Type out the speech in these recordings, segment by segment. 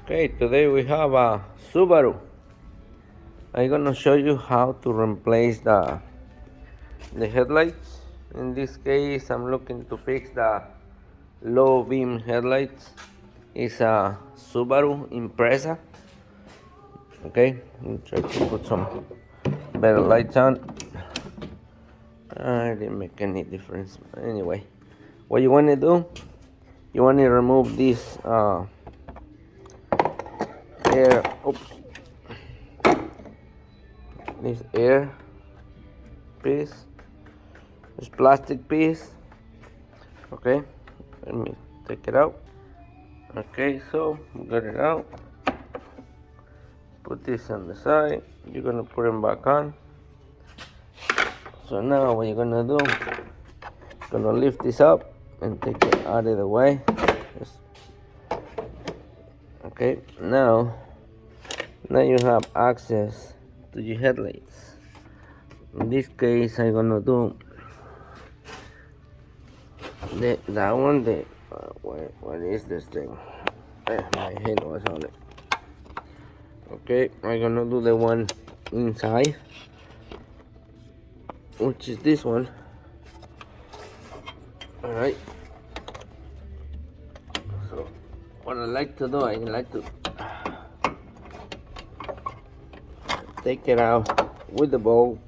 Okay, today we have a Subaru. I'm gonna show you how to replace the headlights. In this case, I'm looking to fix the low beam headlights. It's a Subaru Impreza. Okay, I'll try to put some better lights on. I didn't make any difference. Anyway, what you want to do? You want to remove this air. Oops. This air piece, this plastic piece. Okay, let me take it out. Okay, so got it out. Put this on the side. You're gonna put them back on. So now what you're gonna do, gonna lift this up and take it out of the way. Okay, now you have access to your headlights. In this case, I'm gonna do that one. What is this thing? My hand was on it. Okay, I'm gonna do the one inside, which is this one. Alright, so what I like to do, I like to take it out with the bulb,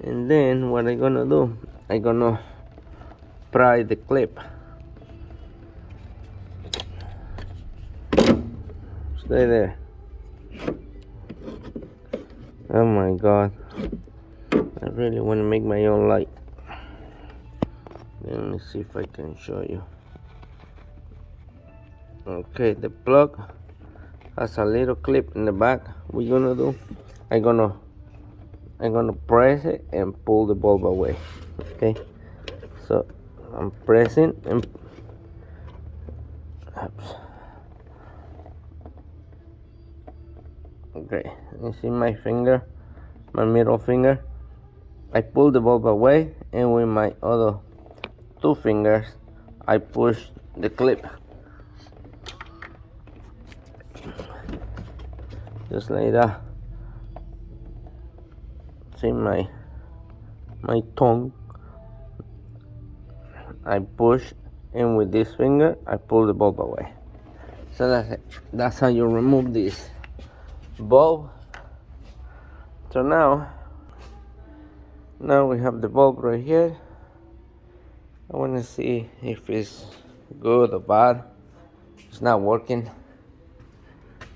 and then what I'm gonna do, I'm gonna pry the clip. Stay there. Oh my god, I really want to make my own light. Let me see if I can show you. Okay, the plug has a little clip in the back. What we're gonna do, I'm gonna press it and pull the bulb away. Okay, so I'm pressing and oops. Okay, you see my finger, my middle finger. I pull the bulb away, and with my other two fingers I push the clip, just like that. See my tongue, I push, and with this finger I pull the bulb away. So that's it. That's how you remove this bulb. So now we have the bulb right here. I want to see if it's good or bad. It's not working.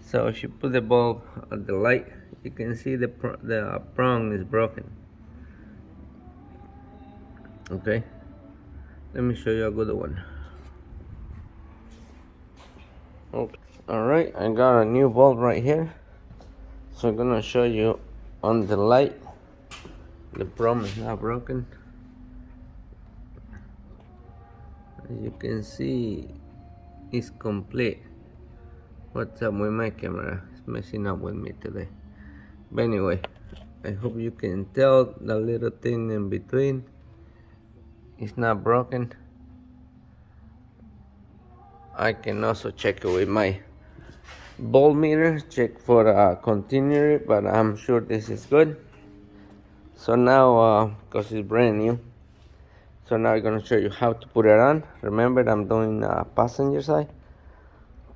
So if you put the bulb on the light, you can see the prong is broken. Okay, let me show you a good one. Okay, alright, I got a new bulb right here. So I'm gonna show you on the light. The prong is not broken. As you can see, it's complete. What's up with my camera? It's messing up with me today. But anyway, I hope you can tell the little thing in between. It's not broken. I can also check it with my voltmeter, check for continuity, but I'm sure this is good. So now, because it's brand new, so now I'm gonna show you how to put it on. Remember, I'm doing passenger side.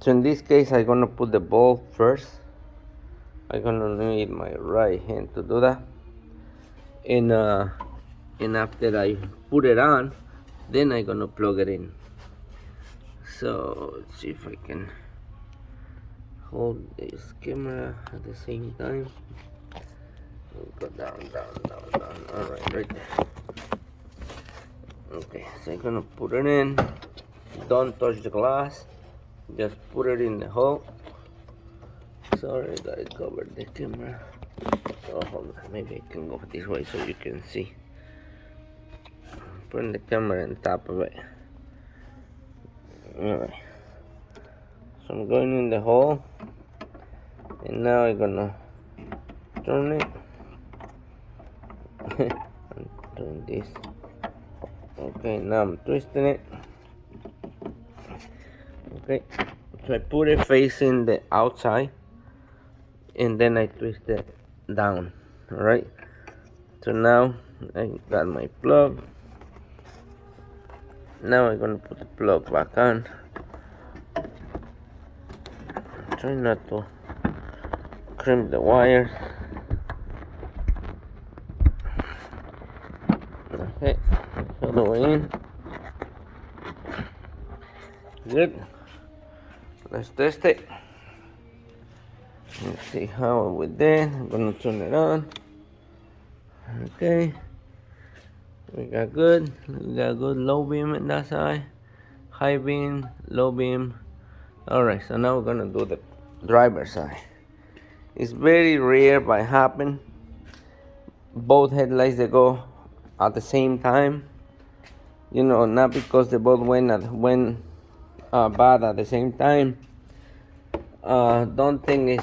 So in this case, I'm gonna put the bulb first. I'm gonna need my right hand to do that. And after I put it on, then I'm gonna plug it in. So let's see if I can hold this camera at the same time. Go down. Alright, right there. Okay, so I'm gonna put it in. Don't touch the glass, just put it in the hole. Sorry that I covered the camera. Oh, hold on, maybe I can go this way so you can see. Putting the camera on top of it. Alright, so I'm going in the hole, and now I'm gonna turn it. I'm doing this. Okay, now I'm twisting it. Okay, so I put it facing the outside and then I twist it down. All right, so now I got my plug. Now I'm gonna put the plug back on. Try not to crimp the wires. Okay, all the way in. Good. Let's test it. Let's see how we did. I'm gonna turn it on. Okay. We got good. We got good low beam in that side. High beam, low beam. Alright, so now we're gonna do the driver side. It's very rare by happen. Both headlights they go at the same time. You know, not because they both went bad at the same time. Don't think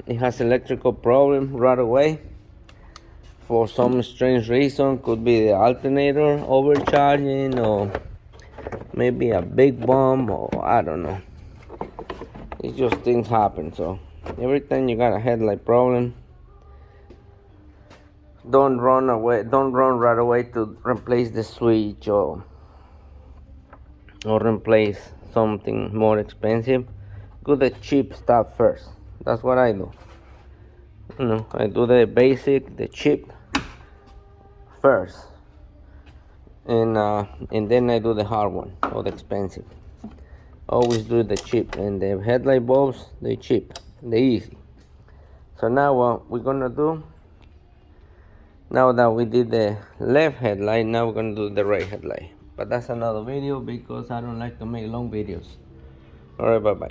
it has electrical problem right away. For some strange reason, could be the alternator overcharging or maybe a big bump or I don't know. It's just things happen. So every time you got a headlight problem, don't run right away to replace the switch or replace something more expensive. Do the cheap stuff first. That's what I do. You know, I do the basic, the cheap first, and then I do the hard one or the expensive. Always do the cheap, and the headlight bulbs, they cheap, they easy. So now what we're gonna do, now that we did the left headlight, now we're gonna do the right headlight. But that's another video because I don't like to make long videos. Alright, bye bye.